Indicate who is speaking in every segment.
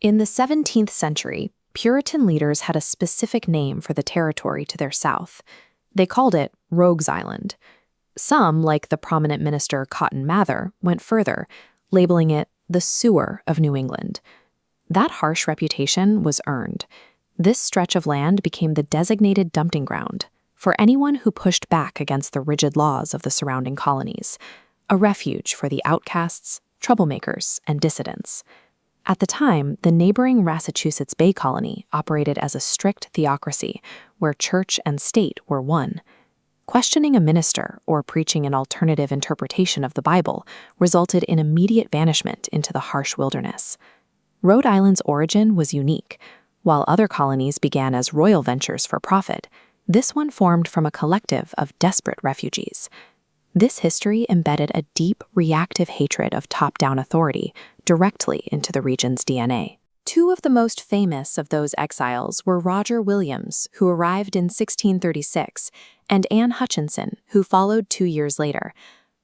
Speaker 1: In the 17th century, Puritan leaders had a specific name for the territory to their south. They called it Rogues Island. Some, like the prominent minister Cotton Mather, went further, labeling it the sewer of New England. That harsh reputation was earned. This stretch of land became the designated dumping ground for anyone who pushed back against the rigid laws of the surrounding colonies, a refuge for the outcasts, troublemakers, and dissidents. At the time, the neighboring Massachusetts Bay Colony operated as a strict theocracy, where church and state were one. Questioning a minister or preaching an alternative interpretation of the Bible resulted in immediate banishment into the harsh wilderness. Rhode Island's origin was unique. While other colonies began as royal ventures for profit, this one formed from a collective of desperate refugees. This history embedded a deep, reactive hatred of top-down authority directly into the region's DNA. Two of the most famous of those exiles were Roger Williams, who arrived in 1636, and Anne Hutchinson, who followed 2 years later.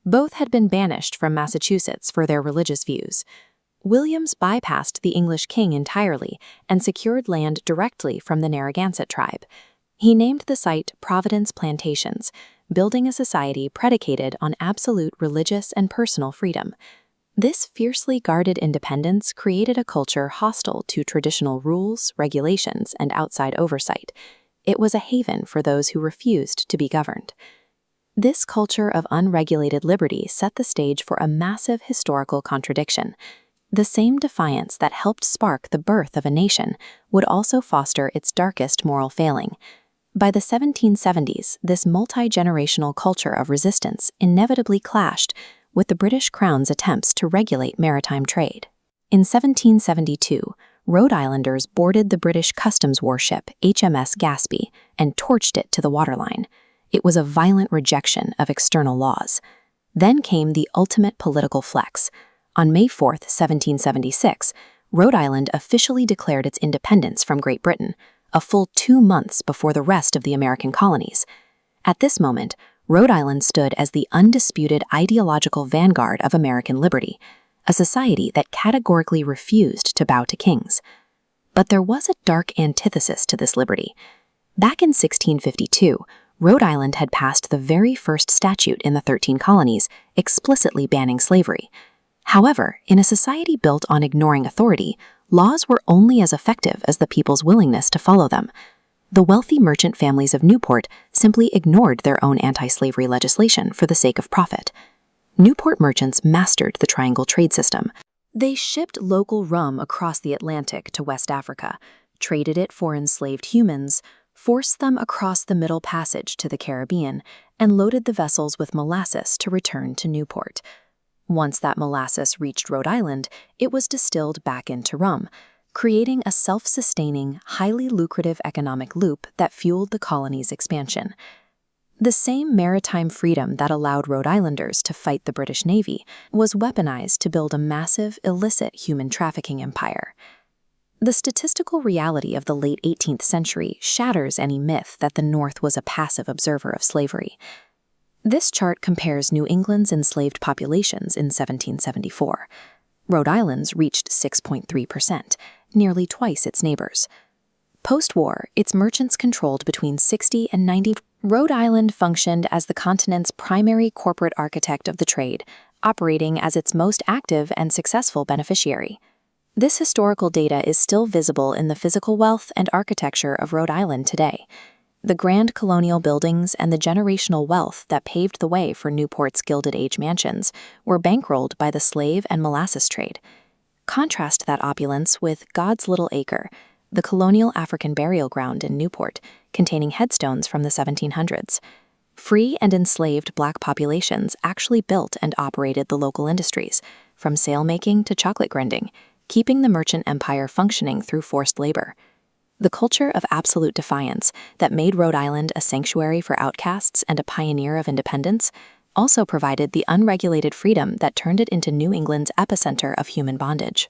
Speaker 1: Both had been banished from Massachusetts for their religious views. Williams bypassed the English king entirely and secured land directly from the Narragansett tribe. He named the site Providence Plantations, building a society predicated on absolute religious and personal freedom. This fiercely guarded independence created a culture hostile to traditional rules, regulations, and outside oversight. It was a haven for those who refused to be governed. This culture of unregulated liberty set the stage for a massive historical contradiction. The same defiance that helped spark the birth of a nation would also foster its darkest moral failing. By the 1770s, this multi-generational culture of resistance inevitably clashed with the British Crown's attempts to regulate maritime trade. In 1772, Rhode Islanders boarded the British customs warship HMS Gaspee and torched it to the waterline. It was a violent rejection of external laws. Then came the ultimate political flex. On May 4, 1776, Rhode Island officially declared its independence from Great Britain, a full 2 months before the rest of the American colonies. At this moment, Rhode Island stood as the undisputed ideological vanguard of American liberty, a society that categorically refused to bow to kings. But there was a dark antithesis to this liberty. Back in 1652, Rhode Island had passed the very first statute in the 13 colonies explicitly banning slavery. However, in a society built on ignoring authority, laws were only as effective as the people's willingness to follow them. The wealthy merchant families of Newport simply ignored their own anti-slavery legislation for the sake of profit. Newport merchants mastered the triangle trade system. They shipped local rum across the Atlantic to West Africa, traded it for enslaved humans, forced them across the Middle Passage to the Caribbean, and loaded the vessels with molasses to return to Newport. Once that molasses reached Rhode Island, it was distilled back into rum, creating a self-sustaining, highly lucrative economic loop that fueled the colony's expansion. The same maritime freedom that allowed Rhode Islanders to fight the British Navy was weaponized to build a massive, illicit human trafficking empire. The statistical reality of the late 18th century shatters any myth that the North was a passive observer of slavery. This chart compares New England's enslaved populations in 1774. Rhode Island's reached 6.3%, nearly twice its neighbors. Post-war, its merchants controlled between 60 and 90%. Rhode Island functioned as the continent's primary corporate architect of the trade, operating as its most active and successful beneficiary. This historical data is still visible in the physical wealth and architecture of Rhode Island today. The grand colonial buildings and the generational wealth that paved the way for Newport's Gilded Age mansions were bankrolled by the slave and molasses trade. Contrast that opulence with God's Little Acre, the colonial African burial ground in Newport, containing headstones from the 1700s. Free and enslaved Black populations actually built and operated the local industries, from sail-making to chocolate grinding, keeping the merchant empire functioning through forced labor. The culture of absolute defiance that made Rhode Island a sanctuary for outcasts and a pioneer of independence also provided the unregulated freedom that turned it into New England's epicenter of human bondage.